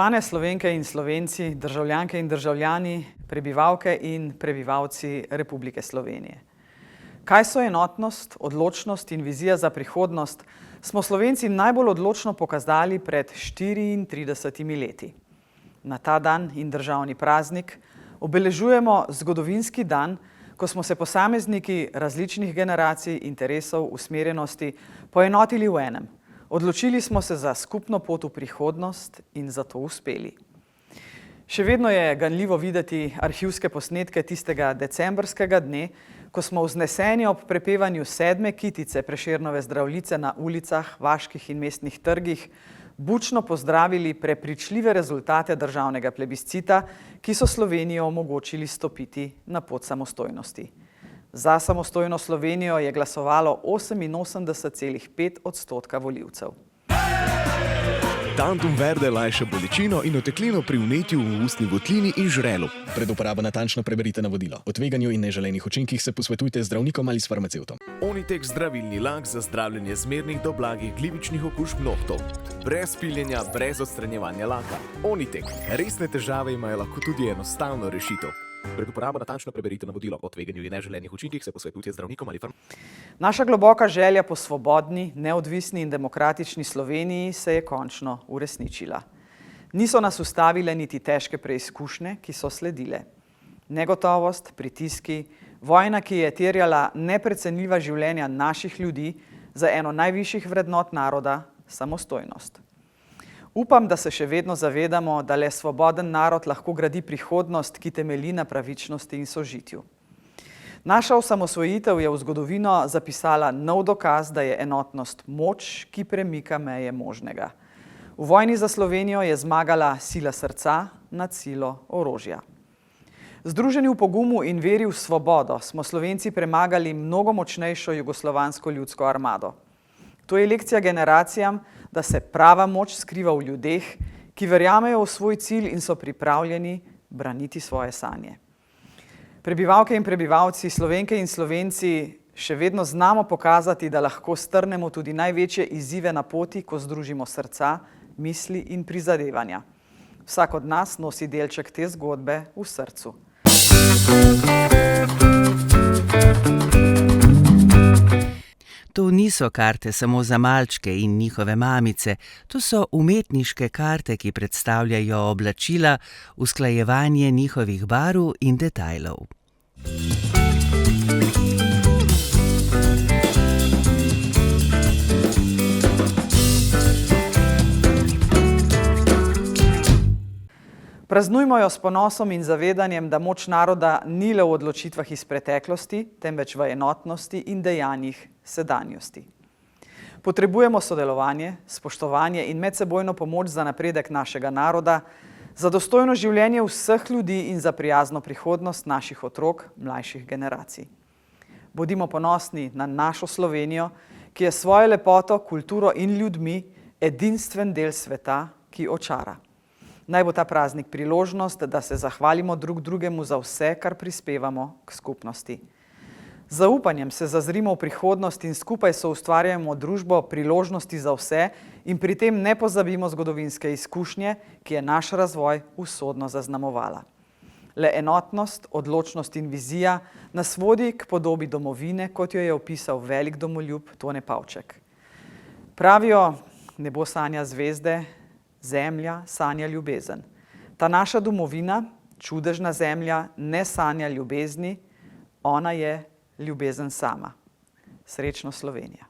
Spoštovane Slovenke in Slovenci, državljanke in državljani, prebivalke in prebivalci Republike Slovenije. Kaj so enotnost, odločnost in vizija za prihodnost, smo Slovenci najbolj odločno pokazali pred 34 leti. Na ta dan in državni praznik obeležujemo zgodovinski dan, ko smo se posamezniki različnih generacij, interesov, usmerjenosti poenotili v enem. Odločili smo se za skupno pot v prihodnost in za to uspeli. Še vedno je ganljivo videti arhivske posnetke tistega decembrskega dne, ko smo vzneseni ob prepevanju 7. kitice Prešernove Zdravljice na ulicah, vaških in mestnih trgih bučno pozdravili prepričljive rezultate državnega plebiscita, ki so Slovenijo omogočili stopiti na pot samostojnosti. Za samostojno Slovenijo je glasovalo 88,5% volivcev. Tantum verde lajša bolečino in oteklino pri vnetju v ustni votlini in žrelu. Pred uporabo natančno preberite navodilo. O tveganju in neželenih učinkih se posvetujte z zdravnikom ali s farmacevtom. Onitek zdravilni lak za zdravljenje zmernih do blagih glivičnih okužb nohtov. Brez piljenja, brez odstranjevanja laka. Onitek. Resne težave imajo lahko tudi enostavno rešitev. Pred uporabo natančno preberite navodilo. O tveganju in neželenih učinkih se posvetujte z zdravnikom ali farmacevtom. Naša globoka želja po svobodni, neodvisni in demokratični Sloveniji se je končno uresničila. Niso nas ustavile niti težke preizkušnje, ki so sledile. Negotovost, pritiski, vojna, ki je terjala neprecenljiva življenja naših ljudi za eno najvišjih vrednot naroda, samostojnost. Upam, da se še vedno zavedamo, da le svoboden narod lahko gradi prihodnost, ki temelji na pravičnosti in sožitju. Naša osamosvojitev je v zgodovino zapisala nov dokaz, da je enotnost moč, ki premika meje možnega. V vojni za Slovenijo je zmagala sila srca nad silo orožja. Združeni v pogumu in veri v svobodo smo Slovenci premagali mnogo močnejšo jugoslovansko ljudsko armado. To je lekcija generacijam, da se prava moč skriva v ljudeh, ki verjamejo v svoj cilj in so pripravljeni braniti svoje sanje. Prebivalke in prebivalci, Slovenke in Slovenci še vedno znamo pokazati, da lahko strnemo tudi največje izzive na poti, ko združimo srca, misli in prizadevanja. Vsak od nas nosi delček te zgodbe v srcu. To niso karte samo za malčke in njihove mamice, to so umetniške karte, ki predstavljajo oblačila, usklajevanje njihovih barv in detajlov. Praznujmo jo s ponosom in zavedanjem, da moč naroda ni le v odločitvah iz preteklosti, temveč v enotnosti in dejanjih sedanjosti. Potrebujemo sodelovanje, spoštovanje in medsebojno pomoč za napredek našega naroda, za dostojno življenje vseh ljudi in za prijazno prihodnost naših otrok, mlajših generacij. Bodimo ponosni na našo Slovenijo, ki je svojo lepoto, kulturo in ljudmi edinstven del sveta, ki očara. Naj bo ta praznik priložnost, da se zahvalimo drug drugemu za vse, kar prispevamo k skupnosti. Z zaupanjem se zazrimo v prihodnost in skupaj soustvarjamo družbo priložnosti za vse in pri tem ne pozabimo zgodovinske izkušnje, ki je naš razvoj usodno zaznamovala. Le enotnost, odločnost in vizija nas vodi k podobi domovine, kot jo je opisal velik domoljub Tone Pavček. Pravijo, nebo sanja zvezde, zemlja sanja ljubezen. Ta naša domovina, čudežna zemlja, ne sanja ljubezni, ona je ljubezen sama. Srečno Slovenija.